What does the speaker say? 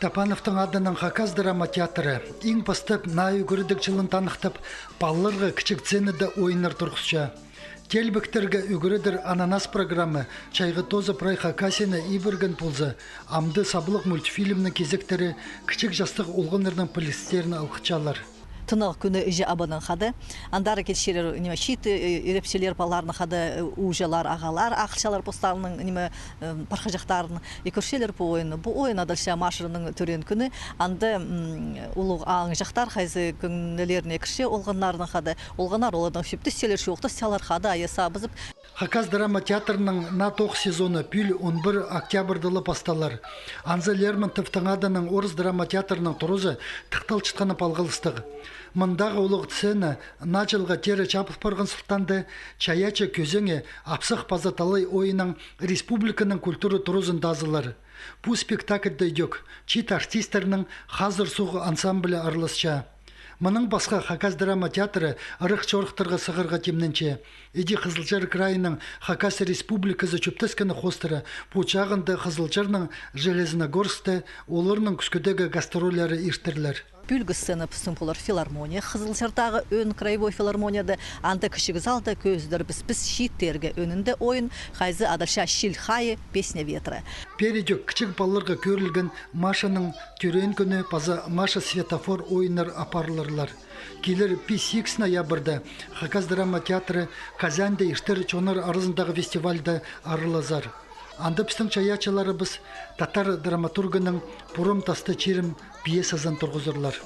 Тапановтың адының Хакас драма театры ең бастап найы көрдік жылын танықтып, балларға кішік сценада ойыныр тұрғысша. Телбіктерге үгірідір ананас программы, чайғы тозы прай Хакасені ибірген пулзы, амды сабылық мультфильмнің кезектері кішік жастық ұлғынырдың полистеріні алқычалар. Тынық күні үжі абының қады. Андары кетшелер шит ерепшелер баларының қады ұжалар, ағалар, ақылшалар постарының парқажақтарын екіршелер бұл ойыны. Бұл ойын адалша машырының түрен күні. Анды ұлық аңы жақтар қайзы күнілеріне екірше олғанларының қады. Олғанар олардың шепті селер шоқты селер қады айыса бұзып. Хакас драма театрының на тоқ сезоны пүл 11 октябрдылы басталар. Анзы Лермонтовтың адының орыс драма театрының тұрызы тықтал чытқаны палғылыстығы. Мындағы ұлық сцена началға тері чапып барған сұлтанды чаячы көзіңе апсық пазаталай ойының республиканың культуры тұрызын дазылар. Бұл спектакльді дөк чит артистерінің қазір суғы ансамблі арылысша. Мұның басқа Хакас драма театры ырық-чорықтырға сығырға темненче. Еди Қызылжар крайының Хакас республикасы чөптескені қостыры, бұчағынды Қызылжарның Железногорсты, оларының күскөдегі гастроллары иштірлер. Бүлгі сцена пүсімпулар филармония, Қызылжардағы өн краевой филармонияда, анды кішік залда көздір біз шиттерге өнінде ойын, қайзы адалша шилхайы песня ветры. Передек кішік балларға көрілген Машаның түрен күні паза Маша светофор ойыныр апарларлар. Келер 5 ноябрда Хакас драма театры Казаньда иштер чонар арызындағы фестивальда арылазар. Анды пістің чаячылары біз татар драматургының Пурым тасты черім пьесасын тұрғызырлар.